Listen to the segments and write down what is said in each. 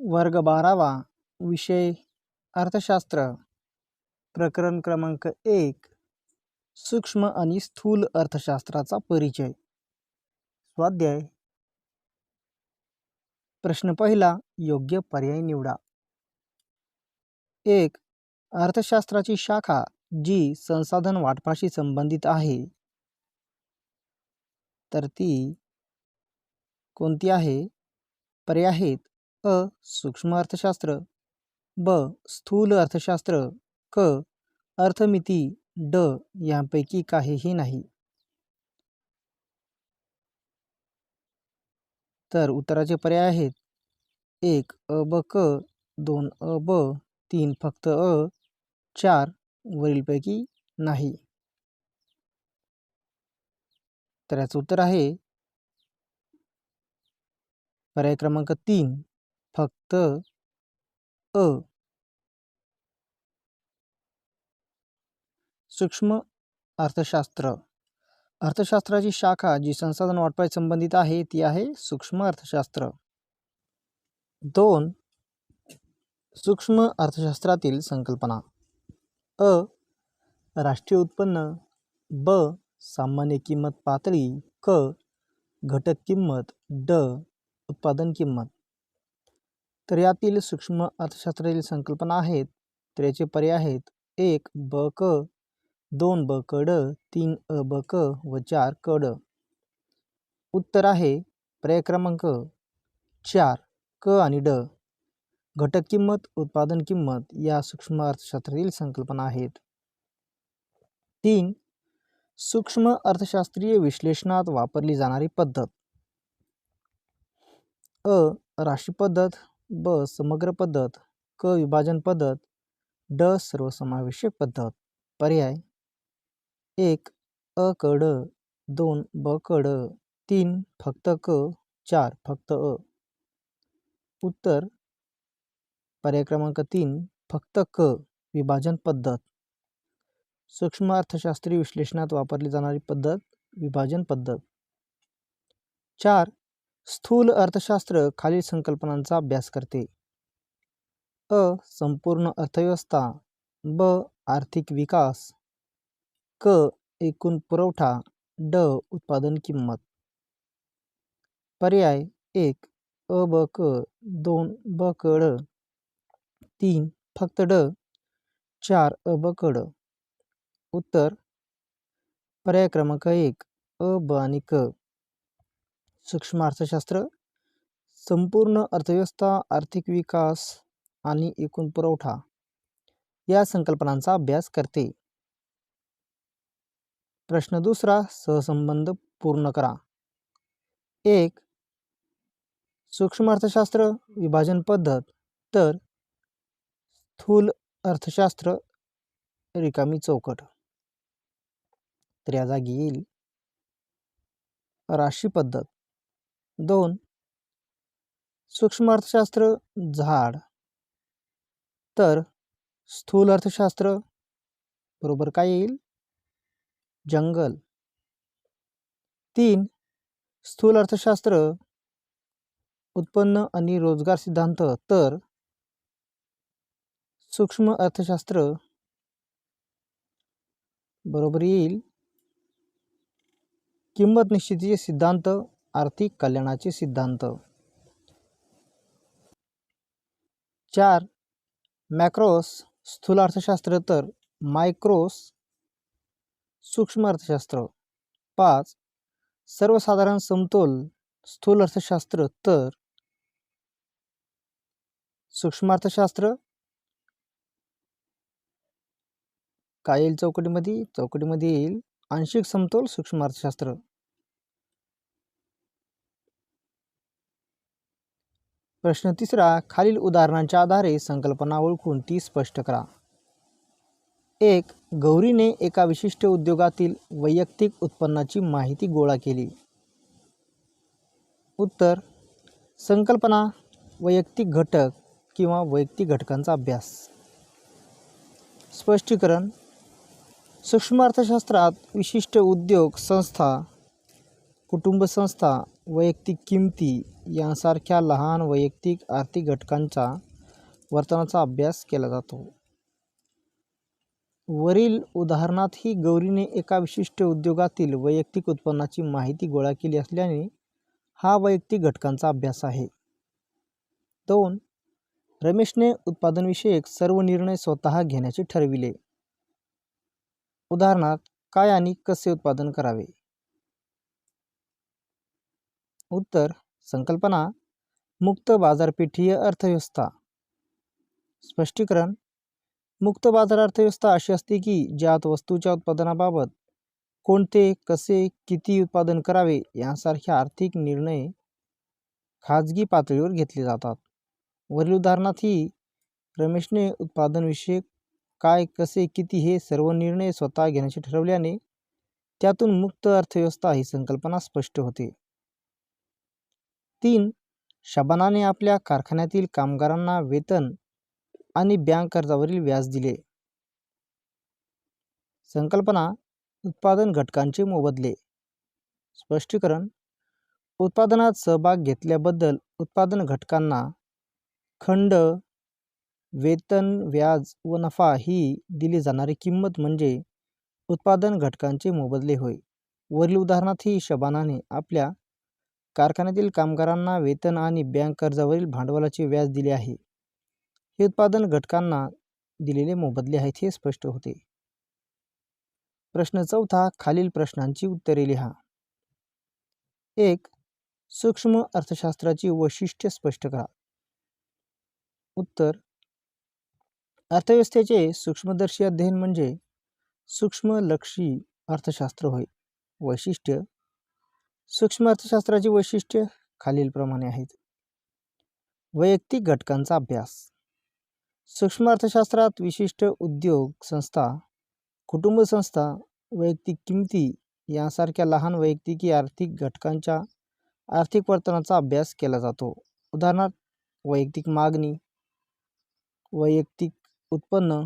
वर्ग 12वा विषय अर्थशास्त्र प्रकरण क्रमांक 1 सूक्ष्म आणि स्थूल अर्थशास्त्राचा परिचय। स्वाध्याय प्रश्न पहिला, योग्य पर्याय निवडा। 1. अर्थशास्त्राची शाखा जी संसाधन वाटपाशी संबंधित आहे तर ती कोणती आहे? पर्याय आहेत अ. सूक्ष्म अर्थशास्त्र, ब. स्थूल अर्थशास्त्र, क. अर्थमिती, ड. यांपैकी काहीही नाही। तर उत्तराचे पर्याय आहेत 1. अ ब क, 2. अ ब, 3. फक्त अ, 4. वरीलपैकी नाही। तर याचं उत्तर आहे पर्याय क्रमांक 3 फक्त अ। सूक्ष्म अर्थशास्त्र अर्थशास्त्राची शाखा जी संसाधन वाटपाशी संबंधित आहे ती आहे सूक्ष्म अर्थशास्त्र। 2. सूक्ष्म अर्थशास्त्रातील संकल्पना अ. राष्ट्रीय उत्पन्न, ब. सामान्य किंमत पातळी, क. घटक किंमत, ड. उत्पादन किंमत। तर यातील सूक्ष्म अर्थशास्त्रातील संकल्पना आहेत तर याचे पर्याय आहेत 1. ब क, 2. ब क ड, 3. अ ब क व 4. क ड। उत्तर आहे पर्याय क्रमांक 4 क आणि ड। घटक किंमत, उत्पादन किंमत या सूक्ष्म अर्थशास्त्रातील संकल्पना आहेत। 3. सूक्ष्म अर्थशास्त्रीय विश्लेषणात वापरली जाणारी पद्धत अ. राशी पद्धत, ब. समग्र पद्धत, क. विभाजन पद्धत, ड. सर्वसमावेशक पद्धत। पर्याय 1. अ क ड, 2. ब क ड, 3. फक्त क, 4. फक्त अ। उत्तर पर्याय क्रमांक 3 फक्त क, विभाजन पद्धत। सूक्ष्म अर्थशास्त्रीय विश्लेषणात वापरली जाणारी पद्धत विभाजन पद्धत। 4. स्थूल अर्थशास्त्र खालील संकल्पनांचा अभ्यास करते अ. संपूर्ण अर्थव्यवस्था, ब. आर्थिक विकास, क. एकूण पुरवठा, ड. उत्पादन किंमत। पर्याय 1. अ ब क, 2. ब क ड, 3. फक्त ड, 4. अ ब क ड। उत्तर पर्याय क्रमांक 1 अ ब आणि क। सूक्ष्म अर्थशास्त्र संपूर्ण अर्थव्यवस्था, आर्थिक विकास आणि एकूण पुरवठा या संकल्पनांचा अभ्यास करते। प्रश्न दुसरा, सहसंबंध पूर्ण करा। 1. सूक्ष्म अर्थशास्त्र विभाजन पद्धत तर स्थूल अर्थशास्त्र रिकामी चौकट। तर या जागी येईल राशी पद्धत। 2. सूक्ष्म अर्थशास्त्र झाड तर स्थूल अर्थशास्त्र बरोबर काय येईल? जंगल। 3. स्थूल अर्थशास्त्र उत्पन्न आणि रोजगार सिद्धांत तर सूक्ष्म अर्थशास्त्र बरोबर येईल किंमत निश्चितीचे सिद्धांत, आर्थिक कल्याणाचे सिद्धांत। 4. मॅक्रोस स्थूल अर्थशास्त्र तर मायक्रोस सूक्ष्म अर्थशास्त्र। 5. सर्वसाधारण समतोल स्थूल अर्थशास्त्र तर सूक्ष्म अर्थशास्त्र काय येईल चौकटीमध्ये? चौकटीमध्ये येईल आंशिक समतोल सूक्ष्म अर्थशास्त्र। प्रश्न तिसरा, खालील उदाहरणांच्या आधारे संकल्पना ओळखून ती स्पष्ट करा। 1. गौरीने एका विशिष्ट उद्योगातील वैयक्तिक उत्पन्नाची माहिती गोळा केली। उत्तर संकल्पना वैयक्तिक घटक किंवा वैयक्तिक घटकांचा अभ्यास। स्पष्टीकरण सूक्ष्म अर्थशास्त्रात विशिष्ट उद्योग, संस्था कुटुंब संस्था, वैयक्तिक किमती यांसारख्या लहान वैयक्तिक आर्थिक घटकांच्या वर्तनाचा अभ्यास केला जातो. वरील उदाहरणातही गौरीने एका विशिष्ट उद्योगातील वैयक्तिक उत्पन्नाची माहिती गोळा केली असल्याने हा वैयक्तिक घटकांचा अभ्यास आहे. 2. रमेशने उत्पादनविषयक सर्व निर्णय स्वतः घेण्याचे ठरविले. उदाहरणार्थ, काय आणि कसे उत्पादन करावे. उत्तर: संकल्पना मुक्त बाजारपेठीय अर्थव्यवस्था. स्पष्टीकरण: मुक्त बाजार अर्थव्यवस्था अशी असते की ज्यात वस्तूच्या उत्पादनाबाबत कोणते, कसे, किती उत्पादन करावे यांसारखे आर्थिक निर्णय खाजगी पातळीवर घेतले जातात. वरील उदाहरणातही रमेशने उत्पादनविषयक काय, कसे, किती हे सर्व निर्णय स्वतः घेण्याचे ठरवल्याने त्यातून मुक्त अर्थव्यवस्था ही संकल्पना स्पष्ट होते. 3. शबानाने आपल्या कारखान्यातील कामगारांना वेतन आणि बँक कर्जावरील व्याज दिले. संकल्पना उत्पादन घटकांचे मोबदले. स्पष्टीकरण: उत्पादनात सहभाग घेतल्याबद्दल उत्पादन घटकांना खंड, वेतन, व्याज व नफा ही दिली जाणारी किंमत म्हणजे उत्पादन घटकांचे मोबदले होय. वरील उदाहरणातही शबानाने आपल्या कारखान्यातील कामगारांना वेतन आणि बँक कर्जावरील भांडवलाचे व्याज दिले आहे. हे उत्पादन घटकांना दिलेले मोबदले आहेत हे स्पष्ट होते. प्रश्न 4. खालील प्रश्नांची उत्तरे लिहा. 1. सूक्ष्म अर्थशास्त्राची वैशिष्ट्ये स्पष्ट करा. उत्तर: अर्थव्यवस्थेचे सूक्ष्मदर्शी अध्ययन म्हणजे सूक्ष्मलक्षी अर्थशास्त्र होय. वैशिष्ट्य: सूक्ष्म अर्थशास्त्राची वैशिष्ट्ये खालीलप्रमाणे आहेत. वैयक्तिक घटकांचा अभ्यास. सूक्ष्म अर्थशास्त्रात विशिष्ट उद्योग संस्था, कुटुंब संस्था, वैयक्तिक किमती यांसारख्या लहान वैयक्तिक आर्थिक घटकांच्या आर्थिक वर्तनाचा अभ्यास केला जातो. उदाहरणार्थ, वैयक्तिक मागणी, वैयक्तिक उत्पन्न,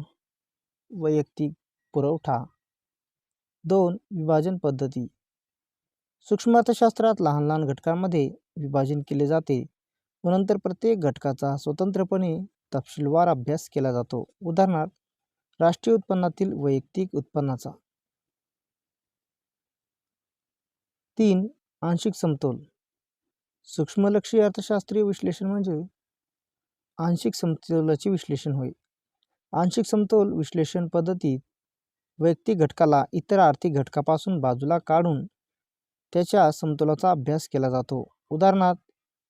वैयक्तिक पुरवठा. 2. विभाजन पद्धती. सूक्ष्म अर्थशास्त्रात लहान लहान घटकांमध्ये विभाजन केले जाते व नंतर प्रत्येक घटकाचा स्वतंत्रपणे तपशीलवार अभ्यास केला जातो. उदाहरणार्थ, राष्ट्रीय उत्पन्नातील वैयक्तिक उत्पन्नाचा. 3. आंशिक समतोल. सूक्ष्मलक्षी अर्थशास्त्रीय विश्लेषण म्हणजे आंशिक समतोलाचे विश्लेषण होय. आंशिक समतोल विश्लेषण पद्धतीत वैयक्तिक घटकाला इतर आर्थिक घटकापासून बाजूला काढून त्याच्या समतोलाचा अभ्यास केला जातो. उदाहरणार्थ,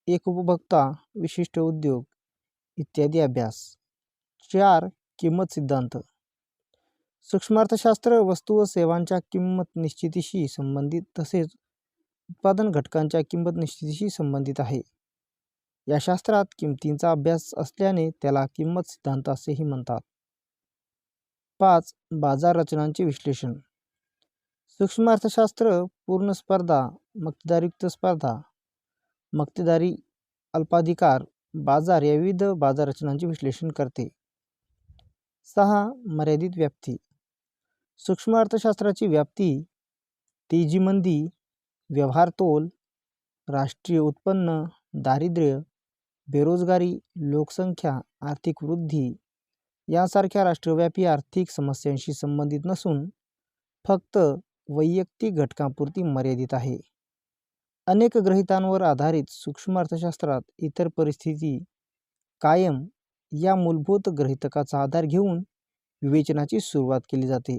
एक उपभोक्ता, विशिष्ट उद्योग इत्यादी अभ्यास. 4. किंमत सिद्धांत. सूक्ष्म अर्थशास्त्र वस्तू व सेवांच्या किंमत निश्चितीशी संबंधित तसेच उत्पादन घटकांच्या किंमत निश्चितीशी संबंधित आहे. या शास्त्रात किंमतींचा अभ्यास असल्याने त्याला किंमत सिद्धांत असेही म्हणतात. 5. बाजार रचनांचे विश्लेषण. सूक्ष्म अर्थशास्त्र पूर्ण स्पर्धा, मक्तेदारीयुक्त स्पर्धा, मक्तेदारी, अल्पाधिकार बाजार या विविध बाजार रचनांचे विश्लेषण करते. 6. मर्यादित व्याप्ती. सूक्ष्म अर्थशास्त्राची व्याप्ती तेजी मंदी, व्यवहार तोल, राष्ट्रीय उत्पन्न, दारिद्र्य, बेरोजगारी, लोकसंख्या, आर्थिक वृद्धी यासारख्या राष्ट्रव्यापी आर्थिक समस्यांशी संबंधित नसून फक्त वैयक्तिक घटकांपुरती मर्यादित आहे. अनेक गृहीतांवर आधारित सूक्ष्म अर्थशास्त्रात इतर परिस्थिती कायम या मूलभूत गृहीतकाचा आधार घेऊन विवेचनाची सुरुवात केली जाते.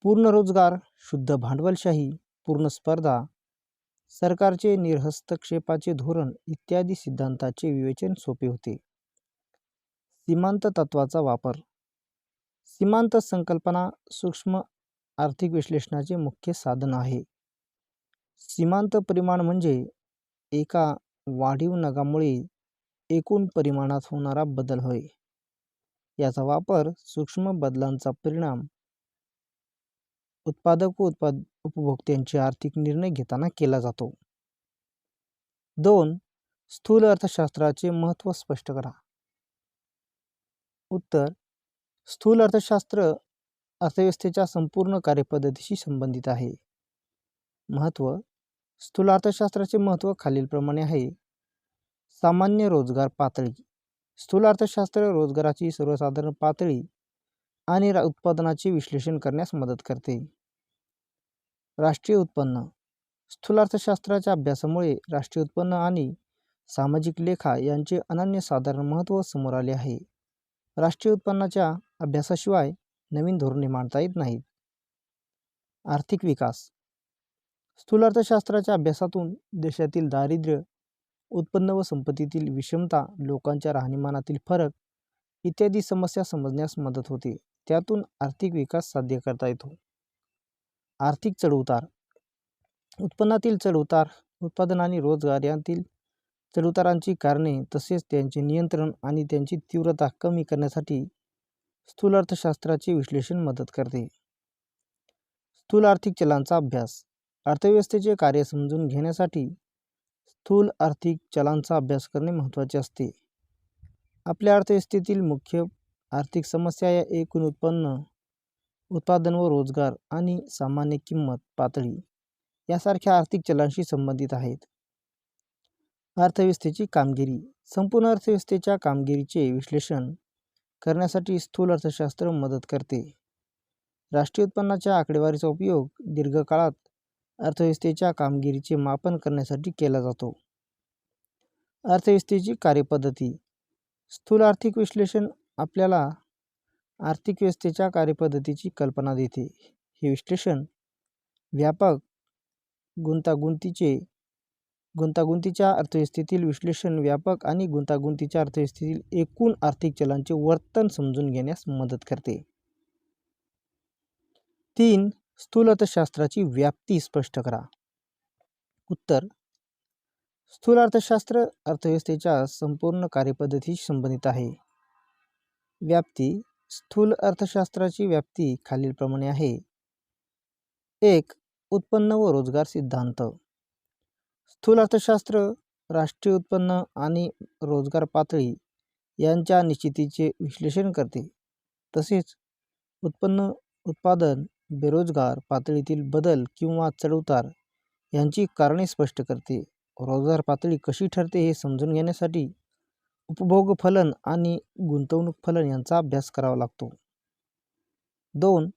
पूर्ण रोजगार, शुद्ध भांडवलशाही, पूर्ण स्पर्धा, सरकारचे निर्हस्तक्षेपाचे धोरण इत्यादी सिद्धांताचे विवेचन सोपे होते. सीमांत तत्वाचा वापर. सीमांत संकल्पना सूक्ष्म आर्थिक विश्लेषणाचे मुख्य साधन आहे. सीमांत परिमाण म्हणजे एका वाढीव नगामुळे एकूण परिमाणात होणारा बदल होय. याचा वापर सूक्ष्म बदलांचा परिणाम उत्पादक व उपभोक्त्यांचे आर्थिक निर्णय घेताना केला जातो. 2. स्थूल अर्थशास्त्राचे महत्त्व स्पष्ट करा. उत्तर: स्थूल अर्थशास्त्र अर्थव्यवस्थेच्या संपूर्ण कार्यपद्धतीशी संबंधित आहे. महत्त्व: स्थूल अर्थशास्त्राचे महत्त्व खालीलप्रमाणे आहे. सामान्य रोजगार पातळी. स्थूल अर्थशास्त्र रोजगाराची सर्वसाधारण पातळी आणि उत्पादनाचे विश्लेषण करण्यास मदत करते. राष्ट्रीय उत्पन्न. स्थूल अर्थशास्त्राच्या अभ्यासामुळे राष्ट्रीय उत्पन्न आणि सामाजिक लेखा यांचे अनन्यसाधारण महत्त्व समोर आले आहे. राष्ट्रीय उत्पन्नाच्या अभ्यासाशिवाय नवीन धोरणे मांडता येत नाहीत. आर्थिक विकास. स्थूल अर्थशास्त्राच्या अभ्यासातून देशातील दारिद्र्य, उत्पन्न व संपत्तीतील विषमता, लोकांच्या राहणीमानातील फरक इत्यादी समस्या समजण्यास मदत होते. त्यातून आर्थिक विकास साध्य करता येतो. आर्थिक चढउतार. उत्पन्नातील चढउतार, उत्पादन आणि रोजगार यांतील चढउतारांची कारणे तसेच त्यांचे नियंत्रण आणि त्यांची तीव्रता कमी करण्यासाठी स्थूल अर्थशास्त्राचे विश्लेषण मदत करते. स्थूल आर्थिक चलांचा अभ्यास. अर्थव्यवस्थेचे कार्य समजून घेण्यासाठी स्थूल आर्थिक चलांचा अभ्यास करणे महत्त्वाचे असते. आपल्या अर्थव्यवस्थेतील मुख्य आर्थिक समस्या या एकूण उत्पन्न, उत्पादन व रोजगार आणि सामान्य किंमत पातळी यासारख्या आर्थिक चलांशी संबंधित आहेत. अर्थव्यवस्थेची कामगिरी. संपूर्ण अर्थव्यवस्थेच्या कामगिरीचे विश्लेषण करण्यासाठी स्थूल अर्थशास्त्र मदत करते. राष्ट्रीय उत्पन्नाच्या आकडेवारीचा उपयोग दीर्घकाळात अर्थव्यवस्थेच्या कामगिरीचे मापन करण्यासाठी केला जातो. अर्थव्यवस्थेची कार्यपद्धती. स्थूल आर्थिक विश्लेषण आपल्याला आर्थिक व्यवस्थेच्या कार्यपद्धतीची कल्पना देते. हे विश्लेषण व्यापक गुंतागुंतीच्या अर्थव्यवस्थेतील विश्लेषण व्यापक आणि गुंतागुंतीच्या अर्थव्यवस्थेतील एकूण आर्थिक चलांचे वर्तन समजून घेण्यास मदत करते. 3. स्थूल अर्थशास्त्राची व्याप्ती स्पष्ट करा. उत्तर. स्थूल अर्थशास्त्र अर्थव्यवस्थेच्या संपूर्ण कार्यपद्धतीशी संबंधित आहे. व्याप्ती. स्थूल अर्थशास्त्राची व्याप्ती खालीलप्रमाणे आहे. 1. उत्पन्न व रोजगार सिद्धांत. स्थूल अर्थशास्त्र राष्ट्रीय उत्पन्न आणि रोजगार पातळी यांच्या निश्चितीचे विश्लेषण करते. तसेच उत्पन्न, उत्पादन, बेरोजगार पातळीतील बदल किंवा चढउतार यांची कारणे स्पष्ट करते. रोजगार पातळी कशी ठरते हे समजून घेण्यासाठी उपभोग फलन आणि गुंतवणूक फलन यांचा अभ्यास करावा लागतो. 2.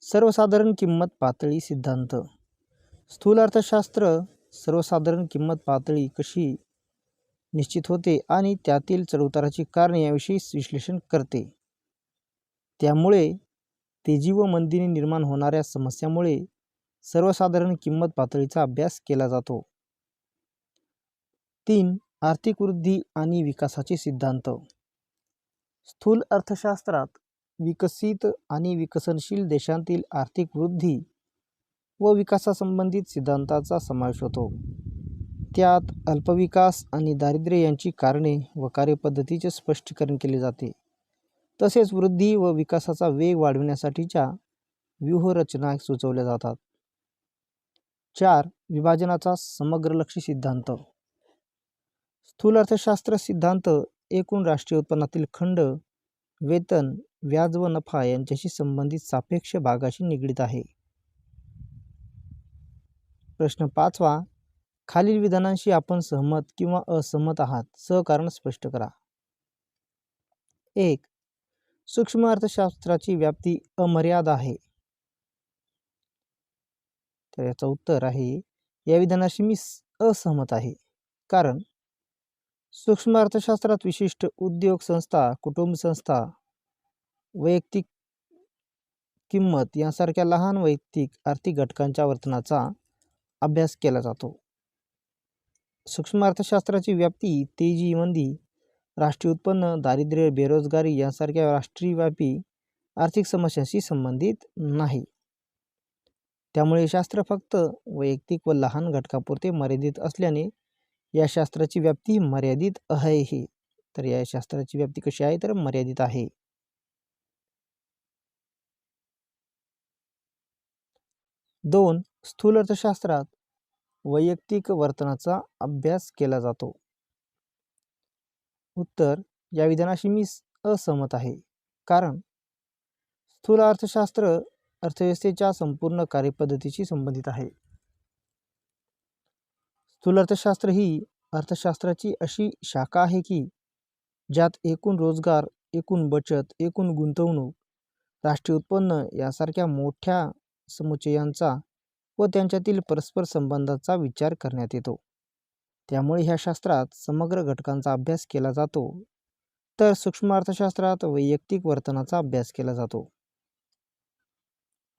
सर्वसाधारण किंमत पातळी सिद्धांत. स्थूल अर्थशास्त्र सर्वसाधारण किंमत पातळी कशी निश्चित होते आणि त्यातील चढउताराची कारणे याविषयी विश्लेषण करते. त्यामुळे तेजी व मंदीने निर्माण होणाऱ्या समस्यामुळे सर्वसाधारण किंमत पातळीचा अभ्यास केला जातो. 3. आर्थिक वृद्धी आणि विकासाचे सिद्धांत. स्थूल अर्थशास्त्रात विकसित आणि विकसनशील देशांतील आर्थिक वृद्धी व विकासासंबंधित सिद्धांताचा समावेश होतो. त्यात अल्पविकास आणि दारिद्र्य यांची कारणे व कार्यपद्धतीचे स्पष्टीकरण केले जाते. तसेच वृद्धी व विकासाचा वेग वाढविण्यासाठीच्या व्यूहरचना सुचवल्या जातात. 4. विभाजनाचा समग्रलक्षी सिद्धांत. स्थूल अर्थशास्त्र सिद्धांत एकूण राष्ट्रीय उत्पन्नातील खंड, वेतन, व्याज व नफा यांच्याशी संबंधित सापेक्ष भागाशी निगडीत आहे. प्रश्न 5. खालील विधानांशी आपण सहमत किंवा असहमत आहात. सहकारण स्पष्ट करा. 1. सूक्ष्म अर्थशास्त्राची व्याप्ती अमर्याद आहे. तर याचं उत्तर आहे या विधानाशी मी असहमत आहे. कारण सूक्ष्म अर्थशास्त्रात विशिष्ट उद्योग संस्था, कुटुंब संस्था, वैयक्तिक किंमत यांसारख्या लहान वैयक्तिक आर्थिक घटकांच्या वर्तनाचा अभ्यास केला जातो. सूक्ष्म अर्थशास्त्राची व्याप्ती तेजी, मंदी, राष्ट्रीय उत्पन्न, दारिद्र्य, बेरोजगारी यांसारख्या राष्ट्रव्यापी आर्थिक समस्यांशी संबंधित नाही. त्यामुळे शास्त्र फक्त वैयक्तिक व लहान घटकापुरते मर्यादित असल्याने या शास्त्राची व्याप्ती मर्यादित आहे. तर या शास्त्राची व्याप्ती कशी आहे तर मर्यादित आहे. 2. स्थूल अर्थशास्त्रात वैयक्तिक वर्तनाचा अभ्यास केला जातो. उत्तर. या विधानाशी मी असहमत आहे. कारण स्थूल अर्थशास्त्र अर्थव्यवस्थेच्या संपूर्ण कार्यपद्धतीशी संबंधित आहे. स्थूल अर्थशास्त्र ही अर्थशास्त्राची अशी शाखा आहे की ज्यात एकूण रोजगार, एकूण बचत, एकूण गुंतवणूक, राष्ट्रीय उत्पन्न यासारख्या मोठ्या समुच्चयांचा व त्यांच्यातील परस्पर संबंधाचा विचार करण्यात येतो. त्यामुळे ह्या शास्त्रात समग्र घटकांचा अभ्यास केला जातो, तर सूक्ष्म अर्थशास्त्रात वैयक्तिक वर्तनाचा अभ्यास केला जातो.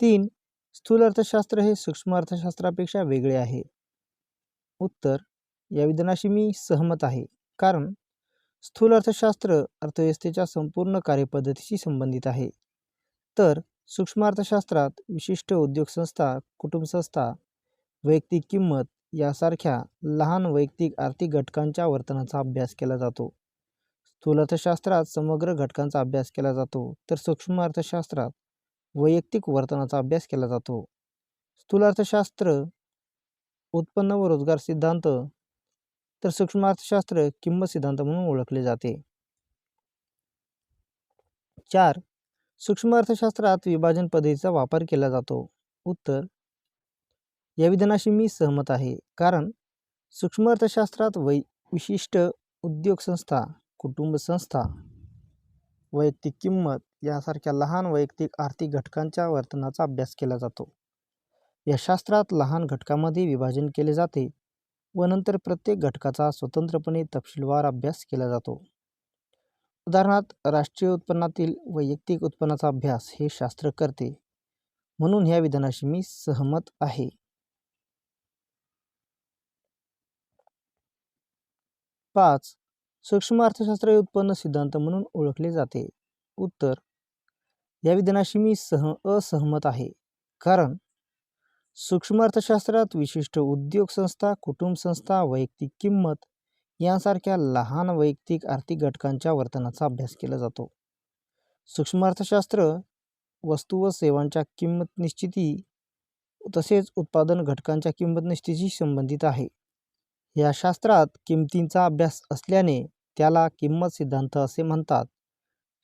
3. स्थूल अर्थशास्त्र हे सूक्ष्म अर्थशास्त्रापेक्षा वेगळे आहे. उत्तर: या विधानाशी मी सहमत आहे, कारण स्थूल अर्थशास्त्र अर्थव्यवस्थेच्या संपूर्ण कार्यपद्धतीशी संबंधित आहे, तर सूक्ष्म अर्थशास्त्रात विशिष्ट उद्योगसंस्था, कुटुंबसंस्था, वैयक्तिक किंमत यासारख्या लहान वैयक्तिक आर्थिक घटकांच्या वर्तनाचा अभ्यास केला जातो. स्थूल अर्थशास्त्रात समग्र घटकांचा अभ्यास केला जातो, तर सूक्ष्म अर्थशास्त्रात वैयक्तिक वर्तनाचा अभ्यास केला जातो. स्थूल अर्थशास्त्र उत्पन्न व रोजगार सिद्धांत, तर सूक्ष्म अर्थशास्त्र किंमत सिद्धांत म्हणून ओळखले जाते. 4. सूक्ष्म अर्थशास्त्रात विभाजन पद्धतीचा वापर केला जातो. उत्तर: या विधानाशी मी सहमत आहे, कारण सूक्ष्म अर्थशास्त्रात विशिष्ट उद्योग संस्था, कुटुंब संस्था, वैयक्तिक किंमत यासारख्या लहान वैयक्तिक आर्थिक घटकांच्या वर्तनाचा अभ्यास केला जातो. या शास्त्रात लहान घटकांमध्ये विभाजन केले जाते व नंतर प्रत्येक घटकाचा स्वतंत्रपणे तपशीलवार अभ्यास केला जातो. उदाहरणार्थ, राष्ट्रीय उत्पन्नातील वैयक्तिक उत्पन्नाचा अभ्यास हे शास्त्र करते, म्हणून ह्या विधानाशी मी सहमत आहे. 5. सूक्ष्म अर्थशास्त्र हे उत्पन्न सिद्धांत म्हणून ओळखले जाते. उत्तर: या विधानाशी मी असहमत आहे, कारण सूक्ष्म अर्थशास्त्रात विशिष्ट उद्योग संस्था, कुटुंब संस्था, वैयक्तिक किंमत यांसारख्या लहान वैयक्तिक आर्थिक घटकांच्या वर्तनाचा अभ्यास केला जातो. सूक्ष्म अर्थशास्त्र वस्तू व सेवांच्या किंमत निश्चिती तसेच उत्पादन घटकांच्या किंमत निश्चितीशी संबंधित आहे. या शास्त्रात किंमतींचा अभ्यास असल्याने त्याला किंमत सिद्धांत असे म्हणतात,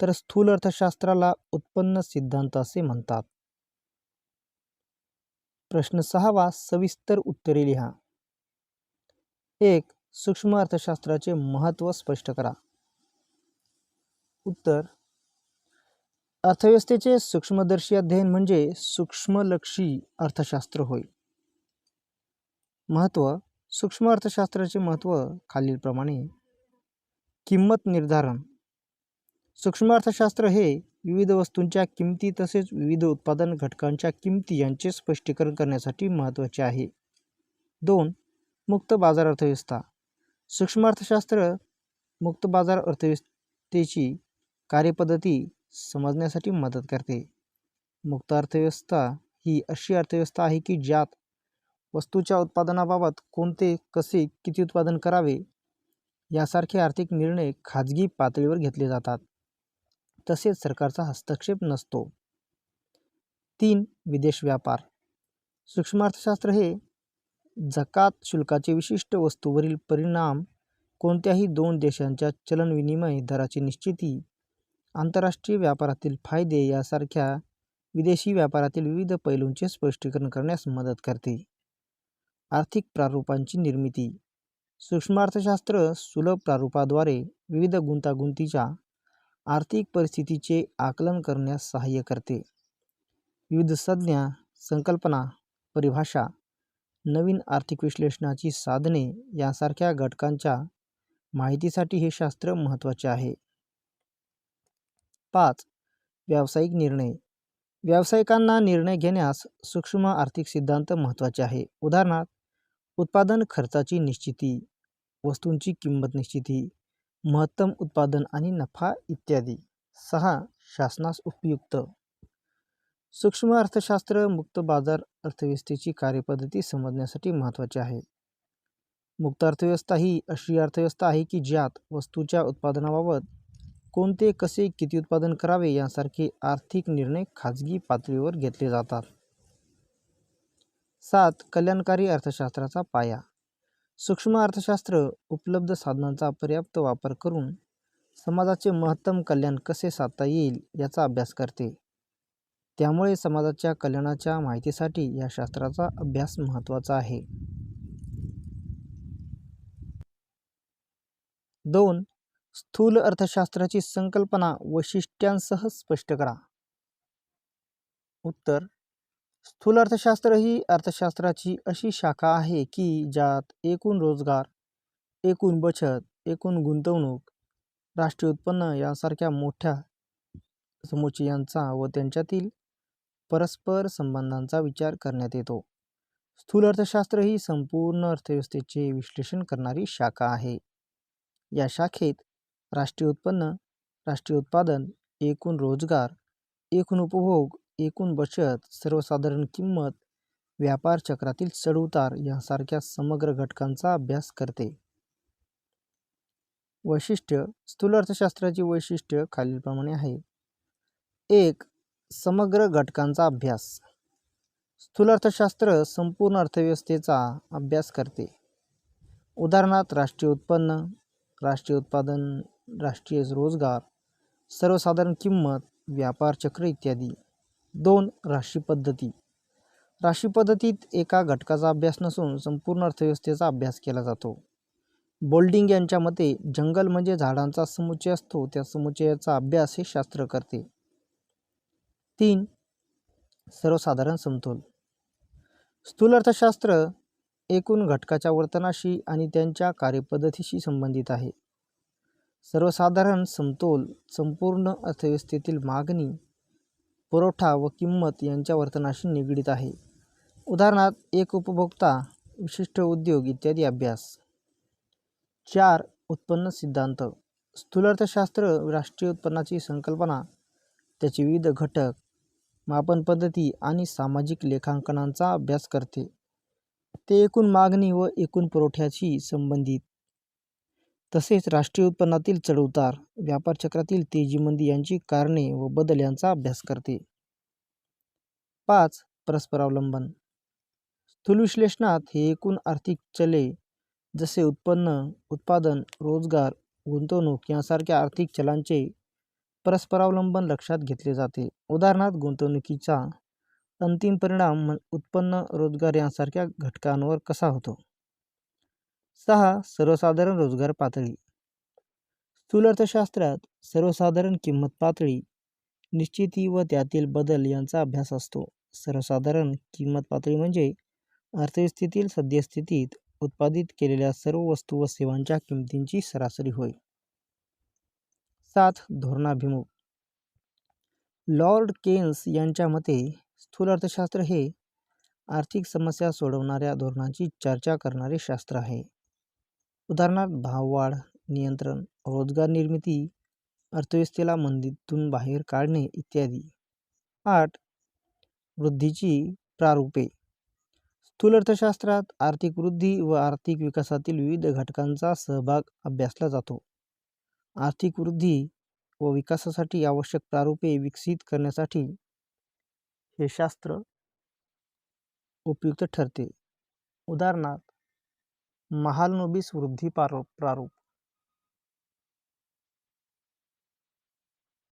तर स्थूल अर्थशास्त्राला उत्पन्न सिद्धांत असे म्हणतात. प्रश्न 6वा, सविस्तर उत्तरे लिहा. 1. सूक्ष्म अर्थशास्त्राचे महत्त्व स्पष्ट करा. उत्तर: अर्थव्यवस्थेचे सूक्ष्मदर्शी अध्ययन म्हणजे सूक्ष्मलक्षी अर्थशास्त्र होय. महत्त्व: सूक्ष्म अर्थशास्त्राचे महत्त्व खालीलप्रमाणे. किंमत निर्धारण. सूक्ष्म अर्थशास्त्र हे विविध वस्तूंच्या किमती तसेच विविध उत्पादन घटकांच्या किमती यांचे स्पष्टीकरण करण्यासाठी महत्त्वाचे आहे. 2. मुक्त बाजार अर्थव्यवस्था. सूक्ष्म अर्थशास्त्र मुक्त बाजार अर्थव्यवस्थेची कार्यपद्धती समजण्यासाठी मदत करते. मुक्त अर्थव्यवस्था ही अशी अर्थव्यवस्था आहे की ज्यात वस्तूच्या उत्पादनाबाबत कोणते, कसे, किती उत्पादन करावे यासारखे आर्थिक निर्णय खाजगी पातळीवर घेतले जातात, तसेच सरकारचा हस्तक्षेप नसतो. 3. विदेश व्यापार. सूक्ष्म अर्थशास्त्र हे जकात शुल्काचे विशिष्ट वस्तूवरील परिणाम, कोणत्याही दोन देशांच्या चलन विनिमय दराची निश्चिती, आंतरराष्ट्रीय व्यापारातील फायदे यासारख्या विदेशी व्यापारातील विविध पैलूंचे स्पष्टीकरण करण्यास मदत करते. आर्थिक प्रारूपांची निर्मिती. सूक्ष्म अर्थशास्त्र सुलभ प्रारूपाद्वारे विविध गुंतागुंतीच्या आर्थिक परिस्थितीचे आकलन करण्यास सहाय्य करते. विविध संज्ञा, संकल्पना, परिभाषा, नवीन आर्थिक विश्लेषणाची साधने यासारख्या घटकांच्या माहितीसाठी हे शास्त्र महत्त्वाचे आहे. 5. व्यावसायिक निर्णय. व्यावसायिकांना निर्णय घेण्यास सूक्ष्म आर्थिक सिद्धांत महत्त्वाचे आहे. उदाहरणार्थ, उत्पादन खर्चाची निश्चिती, वस्तूंची किंमत निश्चिती, महत्तम उत्पादन आणि नफा इत्यादी. 6. शासनास उपयुक्त. सूक्ष्म अर्थशास्त्र मुक्त बाजार अर्थव्यवस्थेची कार्यपद्धती समजण्यासाठी महत्त्वाचे आहे. मुक्त अर्थव्यवस्था ही अशी अर्थव्यवस्था आहे की ज्यात वस्तूच्या उत्पादनाबाबत कोणते, कसे, किती उत्पादन करावे यासारखे आर्थिक निर्णय खाजगी पातळीवर घेतले जातात. 7. कल्याणकारी अर्थशास्त्राचा पाया. सूक्ष्म अर्थशास्त्र उपलब्ध साधनांचा पर्याप्त वापर करून समाजाचे महत्तम कल्याण कसे साधता येईल याचा अभ्यास करते. त्यामुळे समाजाच्या कल्याणाच्या माहितीसाठी या शास्त्राचा अभ्यास महत्त्वाचा आहे. 2. स्थूल अर्थशास्त्राची संकल्पना वैशिष्ट्यांसह स्पष्ट करा. उत्तर. स्थूल अर्थशास्त्र ही अर्थशास्त्राची अशी शाखा आहे की ज्यात एकूण रोजगार, एकूण बचत, एकूण गुंतवणूक, राष्ट्रीय उत्पन्न यांसारख्या मोठ्या समुच्चयांचा व त्यांच्यातील परस्पर संबंधांचा विचार करण्यात येतो. स्थूल अर्थशास्त्र ही संपूर्ण अर्थव्यवस्थेचे विश्लेषण करणारी शाखा आहे. या शाखेत राष्ट्रीय उत्पन्न, राष्ट्रीय उत्पादन, एकूण रोजगार, एकूण उपभोग, एकूण बचत, सर्वसाधारण किंमत, व्यापार चक्रातील चढउतार यांसारख्या समग्र घटकांचा अभ्यास करते. वैशिष्ट्य. स्थूल अर्थशास्त्राची वैशिष्ट्य खालीलप्रमाणे आहे. 1. समग्र घटकांचा अभ्यास. स्थूल अर्थशास्त्र संपूर्ण अर्थव्यवस्थेचा अभ्यास करते. उदाहरणार्थ राष्ट्रीय उत्पन्न, राष्ट्रीय उत्पादन, राष्ट्रीय रोजगार, सर्वसाधारण किंमत, व्यापार चक्र इत्यादी. 2. राशी पद्धती. राशी पद्धतीत एका घटकाचा अभ्यास नसून संपूर्ण अर्थव्यवस्थेचा अभ्यास केला जातो. बोल्डिंग यांच्या मते जंगल म्हणजे झाडांचा समुच्चय असतो, त्या समुच्चयाचा अभ्यास हे शास्त्र करते. 3. सर्वसाधारण समतोल. स्थूल अर्थशास्त्र एकूण घटकाच्या वर्तनाशी आणि त्यांच्या कार्यपद्धतीशी संबंधित आहे. सर्वसाधारण समतोल संपूर्ण अर्थव्यवस्थेतील मागणी, पुरवठा व किंमत यांच्या वर्तनाशी निगडीत आहे. उदाहरणार्थ एक उपभोक्ता, विशिष्ट उद्योग इत्यादी अभ्यास. 4. उत्पन्न सिद्धांत. स्थूल अर्थशास्त्र राष्ट्रीय उत्पन्नाची संकल्पना, त्याचे विविध घटक, मापन पद्धती आणि सामाजिक लेखांकनाचा अभ्यास करते. ते एकूण मागणी व एकूण पुरवठ्याशी संबंधित, तसेच राष्ट्रीय उत्पन्नातील चढउतार, व्यापार चक्रातील तेजीमंदी यांची कारणे व बदल यांचा अभ्यास करते. 5. परस्परावलंबन. स्थूल विश्लेषणात हे एकूण आर्थिक चले जसे उत्पन्न, उत्पादन, रोजगार, गुंतवणूक यांसारख्या आर्थिक चलांचे परस्परावलंबन लक्षात घेतले जाते. उदाहरणार्थ गुंतवणुकीचा अंतिम परिणाम उत्पन्न, रोजगार यांसारख्या घटकांवर कसा होतो. 6. सर्वसाधारण रोजगार पातळी. स्थूल अर्थशास्त्रात सर्वसाधारण किंमत पातळी, निश्चिती व त्यातील बदल यांचा अभ्यास असतो. सर्वसाधारण किंमत पातळी म्हणजे अर्थव्यवस्थेतील सद्यस्थितीत उत्पादित केलेल्या सर्व वस्तू व सेवांच्या किमतींची सरासरी होय. 7. धोरणाभिमुख. लॉर्ड केन्स यांच्या मते स्थूल अर्थशास्त्र हे आर्थिक समस्या सोडवणाऱ्या धोरणांची चर्चा करणारे शास्त्र आहे. उदाहरणार्थ भाववाढ नियंत्रण, रोजगार निर्मिती, अर्थव्यवस्थेला मंदीतून बाहेर काढणे इत्यादी. 8. वृद्धीची प्रारूपे. स्थूल अर्थशास्त्रात आर्थिक वृद्धी व आर्थिक विकासातील विविध घटकांचा सहभाग अभ्यासला जातो. आर्थिक वृद्धी व विकासासाठी आवश्यक प्रारूपे विकसित करण्यासाठी हे शास्त्र उपयुक्त ठरते. उदाहरणार्थ महालनोबिस वृद्धी प्रारूप,